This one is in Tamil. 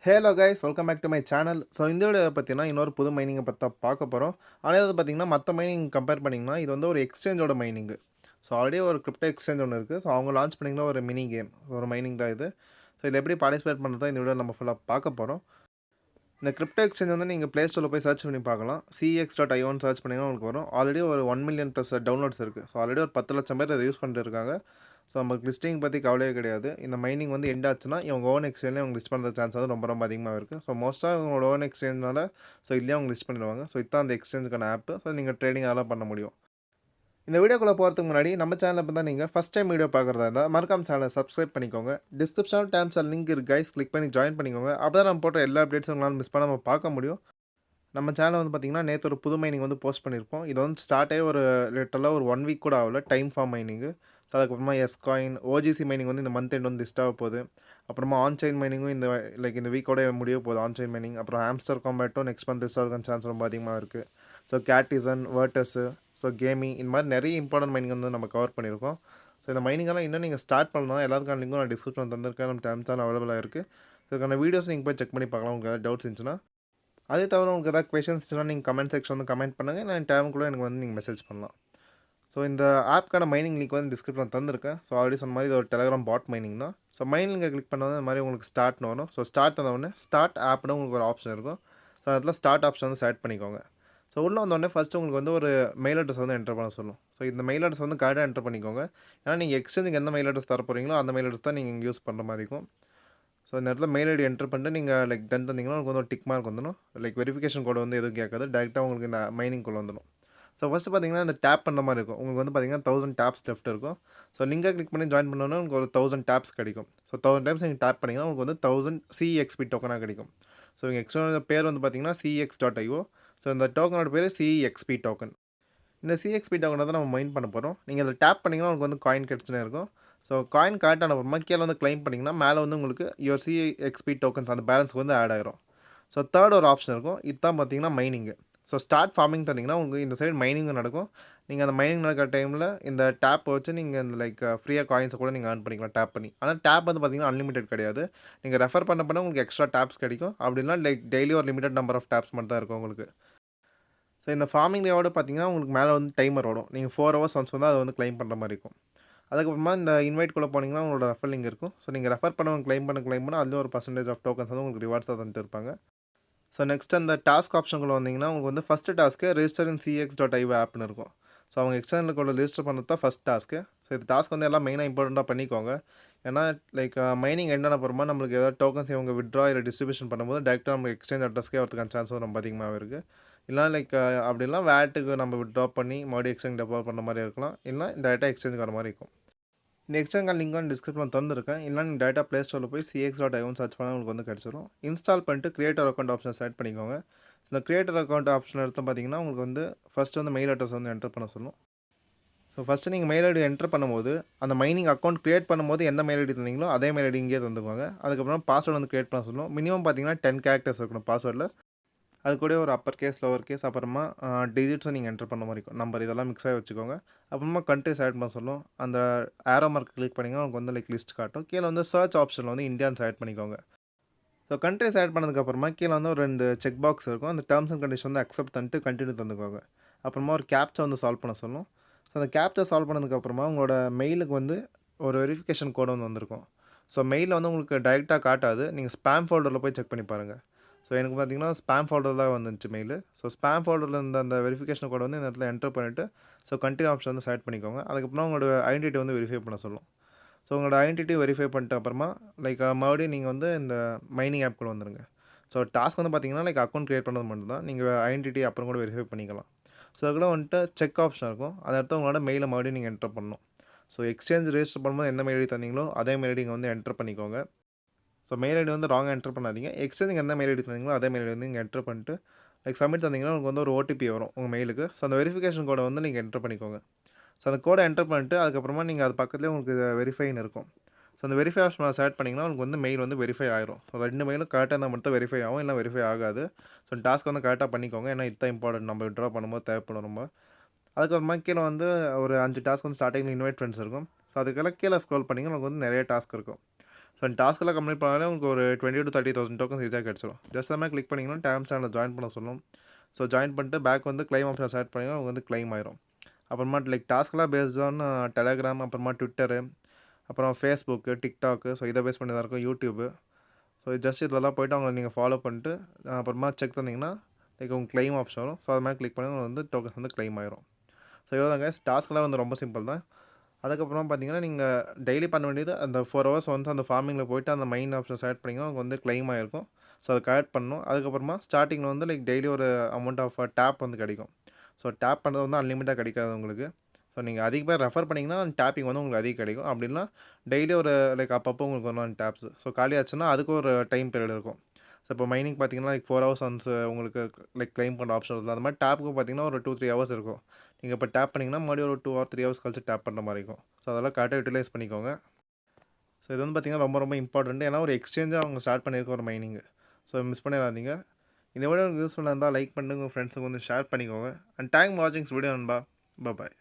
Hello guys welcome back to my channel. So இந்த வீடியோ பார்த்தீங்கன்னா இன்னொரு புது மைனிங்கை பற்றி தான் பார்க்க போகிறோம். ஆனால் இது பார்த்தீங்கன்னா மற்ற மைனிங் கம்பேர் பண்ணிங்கன்னா இது வந்து ஒரு எக்ஸ்சேஞ்சோட மைனிங்கு. ஸோ ஆல்ரெடி ஒரு கிரிப்டோ எக்ஸ்சேஞ்ச் ஒன்று இருக்குது. ஸோ அவங்க லான்ச் பண்ணிங்கன்னா ஒரு மினி கேம், ஒரு மைனிங் தான் இது. ஸோ இது எப்படி பார்ட்டிசிபேட் பண்ணுறதா இந்த வீடியோ நம்ம ஃபுல்லாக பார்க்க போகிறோம். இந்த கிரிப்டோ எக்ஸ்சேஞ்ச் வந்து நீங்கள் ப்ளே ஸ்டோரில் போய் சர்ச் பண்ணி பார்க்கலாம். cx.ioன்னு சர்ச் பண்ணிங்கன்னா உங்களுக்கு வரும். ஆல்ரெடி ஒரு 1 மில்லியன் ப்ளஸ் டவுன்லோட்ஸ் இருக்குது. ஸோ ஆல்ரெடி ஒரு 10 லட்சம் பேர் அதை யூஸ் பண்ணிட்டு இருக்காங்க. ஸோ நமக்கு லிஸ்டிங் பற்றி கவலையே கிடையாது. இந்த மைனிங் வந்து எண்ட் ஆச்சுன்னா இவங்க ஓன் எக்ஸ்சேஞ்சில் அவங்க லிஸ்ட் பண்ணுற சான்ஸ் வந்து ரொம்ப ரொம்ப அதிகமாக இருக்குது. ஸோ மோஸ்ட்டாக இவங்களோட ஓன் எக்ஸ்சேஞ்ச்னால ஸோ இதுலேயே அவங்க லிஸ்ட் பண்ணிடுவாங்க. ஸோ இதுதான் அந்த எக்ஸ்சேஞ்சுக்கான ஆப்பு. ஸோ நீங்கள் ட்ரேடிங் அதெல்லாம் பண்ண முடியும். இந்த வீடியோக்குள்ளே போகிறதுக்கு முன்னாடி நம்ம சேனலில் இப்போ தான் நீங்கள் ஃபஸ்ட் டைம் வீடியோ பார்க்குறதா இருந்தால் மறக்காம சேனலை சப்ஸ்கிரைப் பண்ணிக்கோங்க. டிஸ்கிரிப்ஷன் டேம்ஸில் லிங்க் இருக்குது கைஸ், கிளிக் பண்ணி ஜாயின் பண்ணிக்கோங்க. அப்போ தான் நம்ம போட்ட எல்லா அப்டேட்ஸும் உங்களால் மிஸ் பண்ணாமல் பார்க்க முடியும். நம்ம சேனல் வந்து பார்த்திங்கன்னா நேற்று ஒரு புது மைனிங் வந்து போஸ்ட் பண்ணியிருப்போம். இது வந்து ஸ்டார்ட்டே ஒரு லிட்டரலாக ஒரு 1 வீக் கூட ஆகல. Time form மைனிங்கு. அதுக்கப்புறமா எஸ்காயின் ஓஜிசி மைனிங் வந்து இந்த மந்த் எண்ட் வந்து லிஸ்ட் ஆக போகுது. அப்புறமா ஆன்சைன் மைனிங்கும் இந்த வீக்கோட முடிய போகுது ஆன்சைன் மைனிங். அப்புறம் ஹாம்ஸ்டர் காம்பேட்டும் நெக்ஸ்ட் மந்த் லிஸ்ட் ஆகிறதுக்கு சான்ஸ் ரொம்ப அதிகமாக இருக்குது. ஸோ கேட்டிசன் வேர்டஸு ஸோ கேமிங் இந்த மாதிரி நிறைய இம்பார்ட்டன்ட் மைனிங் வந்து நம்ம கவர் பண்ணியிருக்கோம். ஸோ இந்த மைனிங்கெல்லாம் இன்னும் நீங்கள் ஸ்டார்ட் பண்ணலாம். எல்லாத்துக்கான லிங்கும் நான் டிஸ்கிரிப்ஷன் தந்திருக்கேன். நம்ம டேம்ஸால் அவைலபிளாக இருக்குது. இதுக்கான வீடியோஸ் நீங்கள் போய் செக் பண்ணி பார்க்கலாம் உங்களுக்கு ஏதாவது டவுட்ஸ் இருந்துச்சுன்னா. அதே தவிர உங்களுக்கு ஏதாவது கொஷின்ஸ் இருந்துச்சுன்னா நீங்கள் கமெண்ட் செக்ஷன் வந்து கமெண்ட் பண்ணுங்கள். நான் டைமுக்குள்ளே எனக்கு வந்து நீங்கள் மெசேஜ் பண்ணலாம். ஸோ இந்த ஆப்க்கான மைனிங் லிங்க் வந்து டிஸ்கிரிப்ஷன் தந்திருக்கேன். ஸோ ஆல்ரெடி சொன்ன மாதிரி இது ஒரு டெலிகிராம் பாட் மைனிங் தான். ஸோ மைனிங்கை கிளிக் பண்ணது இந்த மாதிரி உங்களுக்கு ஸ்டார்ட்னு வரும். ஸோ ஸ்டார்ட் தந்தவுடனே ஸ்டார்ட் ஆப்னு உங்களுக்கு ஒரு ஆப்ஷன் இருக்கும். ஸோ அதில் ஸ்டார்ட் ஆப்ஷன் வந்து செலக்ட் பண்ணிக்கோங்க. ஸோ உள்ளே வந்தோடனே ஃபஸ்ட்டு உங்களுக்கு வந்து ஒரு மெயில் அட்ரஸ் வந்து என்டர் பண்ண சொல்லும். ஸோ இந்த மெயில் அட்ரஸ் வந்து கரெக்டாக என்டர் பண்ணிக்கோங்க. ஏன்னா நீங்கள் எக்ஸ்சேஞ்சுக்கு எந்த மெயில் அட்ரஸ் தர போகிறீங்களோ அந்த மெயில் அட்ரஸ் தான் நீங்கள் இங்கே யூஸ் பண்ணுற மாதிரி இருக்கும். ஸோ இந்த இடத்துல மெயில் ஐடி என்டர் பண்ணிட்டு நீங்கள் டன் தந்தீங்கன்னா உங்களுக்கு வந்து ஒரு டிக் மார்க் வந்துடும். வெரிஃபிகேஷன் கோடு வந்து எதுவும் கேட்காது. டேரெக்டாக உங்களுக்கு இந்த மைனிங்குள்ளே வந்துடும். ஸோ ஃபஸ்ட்டு பார்த்தீங்கன்னா இந்த டேப் பண்ணுற மாதிரி இருக்கும். உங்களுக்கு வந்து பார்த்தீங்கன்னா 1000 டேப்ஸ் லெஃப்ட் இருக்கும். ஸோ லிங்கை கிளிக் பண்ணி ஜாயின் பண்ணோன்னா உங்களுக்கு ஒரு 1000 டேப்ஸ் கிடைக்கும். ஸோ 1000 டைம்ஸ் நீங்கள் டேப் பண்ணிங்கன்னா உங்களுக்கு வந்து 1000 CXP டோக்கனாக கிடைக்கும். ஸோ எங்கள் எக்ஸ்டர்னல் பேர் வந்து பார்த்தீங்கன்னா cx.io. ஸோ இந்த டோக்கனோட பேர் CXP டோக்கன். இந்த CXP டோக்கனை தான் நம்ம மைன் பண்ண போகிறோம். நீங்கள் அதில் டேப் பண்ணிங்கன்னா உங்களுக்கு வந்து காயின் கிடச்சுனே இருக்கும். ஸோ காயின் கரெக்டான அப்புறமா கீழே வந்து கிளைம் பண்ணிங்கன்னா மேலே வந்து உங்களுக்கு யுவர் CXP டோக்கன்ஸ் அந்த பேலன்ஸுக்கு வந்து ஆட் ஆகிரும். ஸோ தேர்ட் ஒரு ஆப்ஷன் இருக்கும். இதுதான் பார்த்தீங்கன்னா மைனிங்கு. ஸோ ஸ்டார்ட் ஃபார்மிங் தந்தீங்கன்னா உங்களுக்கு இந்த சைடு மைனிங்கும் நடக்கும். நீங்கள் அந்த மைனிங் நடக்கிற டைமில் இந்த டேப்பை வச்சு நீங்கள் இந்த ஃப்ரீயாக காயின்ஸை கூட நீங்கள் ஏர்ன் பண்ணிக்கலாம் டேப் பண்ணி. ஆனால் டேப் வந்து பார்த்தீங்கன்னா அன்லிமிட்டட் கிடையாது. நீங்கள் ரெஃபர் பண்ண உங்களுக்கு எக்ஸ்ட்ரா டேப்ஸ் கிடைக்கும். அப்படின்னா டெய்லி ஒரு லிமிடெட் நம்பர் ஆஃப் டேப்ஸ் மட்டும் தான் இருக்கும் உங்களுக்கு. ஸோ இந்த ஃபார்மிங் ரிவார்டு பார்த்தீங்கன்னா உங்களுக்கு மேலே வந்து டைமர் ஓடும். நீங்கள் 4 ஹவர்ஸ் ஒன்ஸ் வந்து அதை வந்து கிளைம் பண்ணுற மாதிரி இருக்கும். அதுக்கப்புறமா இந்த இன்வைட்குள்ளே போனீங்கன்னா உங்களோட ரெஃபர் லிங்க் இருக்கும். ஸோ நீங்கள் ரெஃபர் பண்ணவங்க கிளைம் பண்ண அதில் ஒரு பர்சன்டேஜ் ஆஃப் டோக்கன்ஸ் வந்து உங்களுக்கு ரிவார்ட்ஸாக தந்துட்டு இருப்பாங்க. ஸோ நெக்ஸ்ட் அந்த டாஸ்க் ஆப்ஷனுக்குள்ள வந்தீங்கன்னா உங்களுக்கு வந்து ஃபஸ்ட்டு டாஸ்க்கு ரெஜிஸ்டர் இன் cx.io ஆப்னு இருக்கும். ஸோ அவங்க எக்ஸ்டர்னலுக்குள்ள ரெஜிஸ்டர் பண்ணுறது தான் ஃபஸ்ட் டாஸ்க்கு. ஸோ இந்த டாஸ்க் வந்து எல்லாம் மெயினாக இம்பார்ட்டண்ட்டாக பண்ணிக்கோங்க. ஏன்னா மைனிங் என்னென்ன அப்புறமா நம்மளுக்கு ஏதாவது டோக்கன்ஸ் இவங்க விட்ரா இல்லை டிஸ்ட்ரிபியூஷன் பண்ணும்போது டேரெக்டாக நம்ம எக்ஸ்சேஞ்ச் அட்ரஸ்க்கே வரதுக்கான சான்ஸ் வந்து ரொம்ப அதிகமாகவே இருக்குது. இல்லை அப்படிலாம் வேட்டுக்கு நம்ம விட்ரா பண்ணி மறுபடியும் எக்ஸ்சேஞ்ச் டெபாசிட் பண்ண மாதிரி இருக்கலாம். இல்லை டேரெக்டாக எக்ஸ்சேஞ்சுக்கு வர மாதிரி இருக்கும். இந்த எக்ஸ்டர்னல் லிங்க் வந்து டிஸ்கிரிப்ஷனில் தந்திருக்கேன். இல்லை நீங்கள் டேரெக்டாக ப்ளே ஸ்டோரில் போய் cx.io சர்ச் பண்ணால் உங்களுக்கு வந்து கிடச்சிரும். இன்ஸ்டால் பண்ணிட்டு கிரியேட்டர் அக்கௌண்ட் ஆப்ஷன் செலக்ட் பண்ணிக்கோங்க. இந்த கிரியேட்டர் அக்கௌண்ட் ஆப்ஷன் எடுத்து பார்த்தீங்கன்னா உங்களுக்கு வந்து ஃபஸ்ட்டு வந்து மெயில் அட்ரஸ் வந்து என்டர் பண்ண சொல்லும். ஸோ ஃபஸ்ட்டு நீங்கள் மெயில் ஐடி என்டர் பண்ணும்போது அந்த மைனிங் அக்கௌண்ட் கிரியேட் பண்ணும்போது எந்த மெயில் ஐடி தந்தீங்களோ அதே மெயில் ஐடி இங்கேயே தந்துக்குவாங்க. அதுக்கப்புறம் பாஸ்வேர்டு வந்து கிரியேட் பண்ண சொல்லும். மினிமம் பார்த்தீங்கன்னா 10 கேரக்டர்ஸ் இருக்கணும் பாஸ்வேர்டில். அது கூட ஒரு அப்பர் கேஸ் லோவர் கேஸ் அப்புறமா டிஜிட்ஸும் நீங்கள் என்டர் பண்ண மாதிரி இருக்கும். நம்பர் இதெல்லாம் மிக்ஸ் ஆகி வச்சுக்கோங்க. அப்புறமா கண்ட்ரி செலக்ட் பண்ண சொல்லும். அந்த ஏரோ மார்க் கிளிக் பண்ணிங்கன்னா உங்களுக்கு வந்து லிஸ்ட் காட்டும். கீழே வந்து சர்ச் ஆப்ஷனில் வந்து இந்தியான்னு செலக்ட் பண்ணிக்கோங்க. ஸோ கண்ட்ரி செலக்ட் பண்ணதுக்கப்புறமா கீழே வந்து ஒரு 2 செக் பாக்ஸ் இருக்கும். அந்த டேர்ம்ஸ் அண்ட் கண்டிஷன் வந்து அக்செப்ட் பண்ணிட்டு கண்டினியூ தந்துக்கோங்க. அப்புறமா ஒரு கேப்ச்சா வந்து சால்வ் பண்ண சொல்லும். ஸோ அந்த கேப்ச்சா சால்வ் பண்ணதுக்கப்புறமா உங்களோட மெயிலுக்கு வந்து ஒரு வெரிஃபிகேஷன் கோடு வந்து வந்திருக்கும். ஸோ மெயிலில் வந்து உங்களுக்கு டைரெக்டாக காட்டாது. நீங்கள் ஸ்பேம் ஃபோல்டரில் போய் செக் பண்ணி பாருங்கள். ஸோ எனக்கு பார்த்தீங்கன்னா ஸ்பேம் ஃபோல்டர் தான் வந்துச்சு மெயில். ஸோ ஸ்பேம் ஃபோல்டரில் இருந்த அந்த வெரிஃபிகேஷன் கோடை வந்து இந்த இடத்துல என்டர் பண்ணிவிட்டு ஸோ கண்டினியூ ஆப்ஷன் வந்து செலக்ட் பண்ணிக்கோங்க. அதுக்கப்புறம் உங்களோட ஐடென்டிட்டி வந்து வெரிஃபை பண்ண சொல்லும். ஸோ உங்களோட ஐடென்டிட்டி வெரிஃபை பண்ணிட்டு அப்புறமா மறுபடியும் நீங்கள் வந்து இந்த மைனிங் ஆப்குள்ளே வந்துடுங்க. ஸோ டாஸ்க் வந்து பார்த்தீங்கன்னா அக்கௌண்ட் க்ரியேட் பண்ணது மட்டும் தான். நீங்கள் ஐடென்டிட்டி அப்புறம் கூட வெரிஃபை பண்ணிக்கலாம். ஸோ அதுக்கூட வந்துட்டு செக் ஆப்ஷன் இருக்கும். அதை அடுத்து உங்களோட மெயிலை மறுபடியும் நீங்கள் என்டர் பண்ணணும். ஸோ எக்ஸ்சேஞ்ச் ரெஜிஸ்டர் பண்ணும்போது எந்த மெயில் ஐடி தந்தீங்களோ அதே மெயில் ஐடி இங்கே வந்து என்டர் பண்ணிக்கோங்க. ஸோ மெயில் ஐடி வந்து ராங்காக என்டர் பண்ணாதீங்க. எக்ஸ்சேஞ்சுக்கு எந்த மெயில் ஐடி தந்தீங்களோ அதே மெயில் ஐடி வந்து நீங்கள் என்டர் பண்ணிட்டு சப்மிட் தந்தீங்கன்னா உங்களுக்கு வந்து ஒரு ஓடிபி வரும் உங்கள் மெயிலுக்கு. ஸோ அந்த வெரிஃபிகேஷன் கோடை வந்து நீங்கள் என்டர் பண்ணிக்கோங்க. ஸோ அந்த கோடை என்டர் பண்ணிட்டு அதுக்கப்புறமா நீங்கள் அது பக்கத்துலேயே உங்களுக்கு வெரிஃபைன்னு இருக்கும். ஸோ அந்த வெரிஃபை ஆப்ஷன் செலக்ட் பண்ணிங்கன்னா உங்களுக்கு வந்து மெயில் வந்து வெரிஃபை ஆயிரும். ஸோ 2 மெயிலும் கரெக்டாக இருந்தால் மட்டும் வெரிஃபை ஆகும், இல்லை வெரிஃபை ஆகாது. ஸோ டாஸ்க் வந்து கரெக்டாக பண்ணிக்கோங்க. ஏன்னா இதுதான் இம்பார்ட்டன்ட், நம்ம விட்ரா பண்ணும்போது தேவைப்படும் ரொம்ப. அதுக்கப்புறமா கீழே வந்து ஒரு 5 டாஸ்க் வந்து ஸ்டார்டிங்கில் இன்வைட் ஃப்ரெண்ட்ஸ் இருக்கும். ஸோ அதுக்கெல்லாம் கீழே ஸ்க்ரோல் பண்ணிங்கன்னா உங்களுக்கு வந்து நிறைய டாஸ்க் இருக்கும். ஸோ அந்த டாஸ்க்கெல்லாம் கம்ப்ளீட் பண்ணாலே உங்களுக்கு ஒரு 20,000 to 30,000 டோக்கன்ஸ் ஈஸியாக கிடச்சிரும். ஜஸ்ட் அது மாதிரி கிளிக் பண்ணிங்கன்னா டேம் சேனலில் ஜாயின் பண்ண சொல்லும். ஸோ ஜாயின் பண்ணிட்டு பேக் வந்து கிளைம் ஆப்ஷன் செலக்ட் பண்ணிங்கன்னா உங்களுக்கு வந்து கிளைம் ஆயிரும். அப்புறமா லைக் டாஸ்க்லாம் பேஸ்ட் ஆன் டெலகிராம், அப்புறமா ட்விட்டரு, அப்புறம் ஃபேஸ்புக்கு, டிக்டாக்கு, ஸோ இதை பேஸ் பண்ணி தான் இருக்கும் யூடியூபு. ஸோ ஜஸ்ட் இதெல்லாம் போய்ட்டு அவங்கள நீங்கள் ஃபாலோ பண்ணிட்டு அப்புறமா செக் தந்தீங்கன்னா லைக் உங்கள் கிளைம் ஆப்ஷன் வரும். ஸோ அது மாதிரி கிளிக் பண்ணி உங்களுக்கு வந்து டோக்கன்ஸ் வந்து கிளைம் ஆயிரும். ஸோ இவ்வளோ தான் கைஸ். டாஸ்க்லாம் வந்து ரொம்ப சிம்பிள் தான். அதுக்கப்புறம் பார்த்தீங்கன்னா நீங்கள் டெய்லி பண்ண வேண்டியது அந்த 4 ஹவர்ஸ் ஒன்ஸ் அந்த ஃபார்மிங்கில் போய்ட்டு அந்த மைன் ஆப்ஷன் செலக்ட் பண்ணிங்கன்னா உங்களுக்கு வந்து கிளைம் ஆகிருக்கும். ஸோ அதை கரெக்ட் பண்ணணும். அதுக்கப்புறமா ஸ்டார்டிங்கில் வந்து லைக் டெய்லி ஒரு அமௌண்ட் ஆஃப் டேப் வந்து கிடைக்கும். ஸோ டேப் பண்ணுறது வந்து அன்லிமிட்டாக கிடைக்காது உங்களுக்கு. ஸோ நீங்கள் அதிக பேர் ரெஃபர் பண்ணிங்கன்னா அந்த டேப்பிங் வந்து உங்களுக்கு அதிகம் கிடைக்கும். அப்படின்னா டெய்லி ஒரு லைக் அப்பப்போ உங்களுக்கு வரும் அந்த டேப்ஸ். ஸோ காலி ஆச்சுன்னா அதுக்கு ஒரு டைம் பீரியட் இருக்கும். ஸோ இப்போ மைனிங் பார்த்தீங்கன்னா லைக் 4 ஹவர்ஸ் ஒன்ஸ் உங்களுக்கு லைக் கிளைம் பண்ணுற ஆப்ஷன் இருக்குது. அந்த மாதிரி டேப்புக்கு பார்த்தீங்கன்னா ஒரு 2-3 ஹவர்ஸ் இருக்கும். நீங்கள் இப்போ டேப் பண்ணிங்கன்னா மறுபடியும் ஒரு 2 or 3 ஹவர்ஸ் கழிச்சு டேப் பண்ணுற மாதிரி இருக்கும். ஸோ அதெல்லாம் கரெக்டாக யூட்டிலைஸ் பண்ணிக்கோங்க. ஸோ இது வந்து பார்த்தீங்கன்னா ரொம்ப ரொம்ப இம்பார்ட்டன்ட். ஏன்னா ஒரு எக்ஸ்சேஞ்சாக அவங்க ஸ்டார்ட் பண்ணியிருக்க ஒரு மைனிங். ஸோ மிஸ் பண்ணிடாதீங்க. இந்த வீடியோ உங்களுக்கு யூஸ்ஃபுல்லாக இருந்தால் லைக் பண்ணுங்கள், உங்கள் ஃப்ரெண்ட்ஸுக்கு வந்து ஷேர் பண்ணிக்கோங்க. அண்ட் தேங்க் வாட்சிங்ஸ் வீடியோ நண்பா. பாய்.